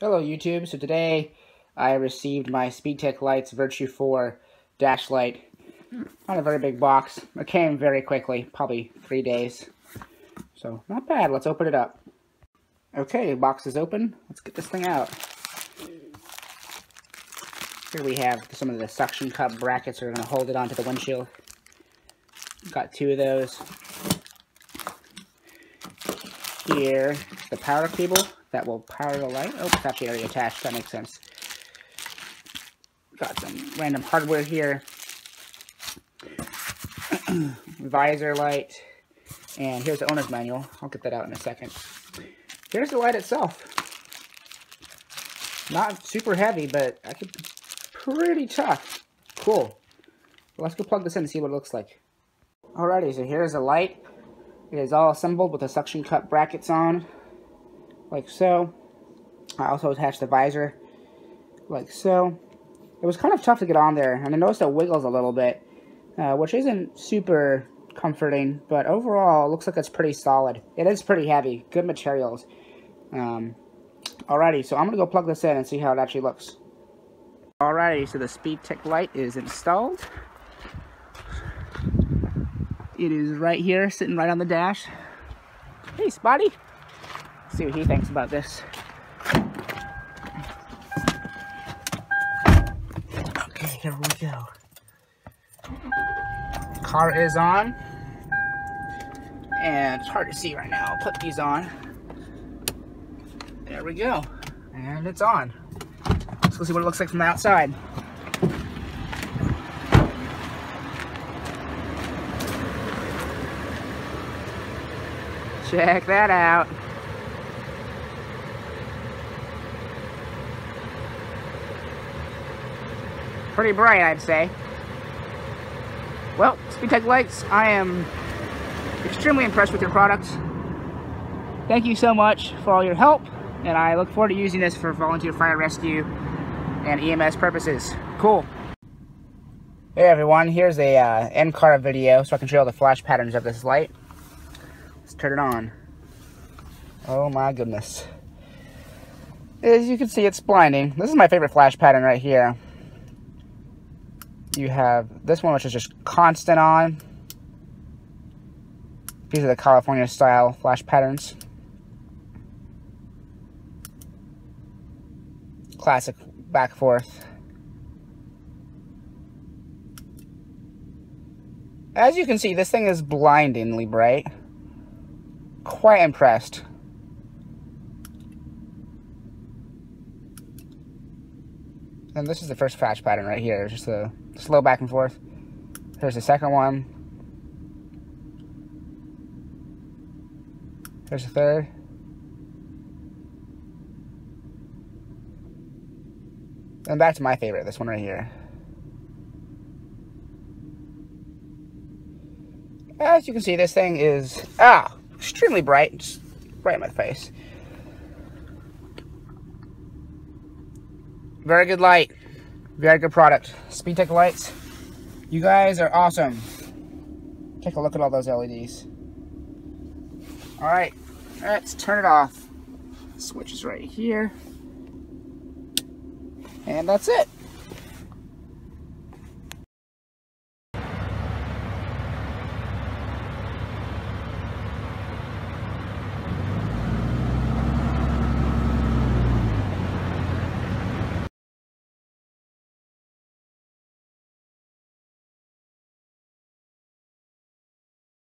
Hello YouTube, so today I received my Speedtech Lights Virtue-4 dash light. Not a very big box. It came very quickly, probably 3 days. So not bad, let's open it up. Okay, the box is open. Let's get this thing out. Here we have some of the suction cup brackets that are going to hold it onto the windshield. Got 2 of those. Here, the power cable that will power the light. Oh, it's actually already attached. That makes sense. Got some random hardware here. Visor light. And here's the owner's manual. I'll get that out in a second. Here's the light itself. Not super heavy, but pretty tough. Cool. Well, let's go plug this in and see what it looks like. Alrighty, so here's the light. It is all assembled with the suction cup brackets on, like so. I also attached the visor, like so. It was kind of tough to get on there, and I noticed it wiggles a little bit, which isn't super comforting, but overall, it looks like it's pretty solid. It is pretty heavy, good materials. Alrighty, so I'm going to go plug this in and see how it actually looks. Alrighty, so the Speedtech light is installed. It is right here, sitting right on the dash. Hey, Spotty. Let's see what he thinks about this. Okay, here we go. Car is on. And it's hard to see right now. I'll put these on. There we go. And it's on. Let's go see what it looks like from the outside. Check that out. Pretty bright, I'd say. Well, Speedtech Lights, I am extremely impressed with your product. Thank you so much for all your help, and I look forward to using this for volunteer fire rescue and EMS purposes. Cool. Hey everyone, here's a end car video so I can show you the flash patterns of this light. Let's turn it on. Oh my goodness. As you can see, it's blinding. This is my favorite flash pattern right here. You have this one, which is just constant on. These are the California style flash patterns. Classic back forth. As you can see, this thing is blindingly bright. Quite impressed. And this is the first flash pattern right here, just a slow back and forth. Here's the second one. Here's the third. And that's my favorite, this one right here. As you can see, this thing is extremely bright. Just right in my face. Very good light. Very good product. Speedtech Lights. You guys are awesome. Take a look at all those LEDs. Alright, let's turn it off. Switch is right here. And that's it.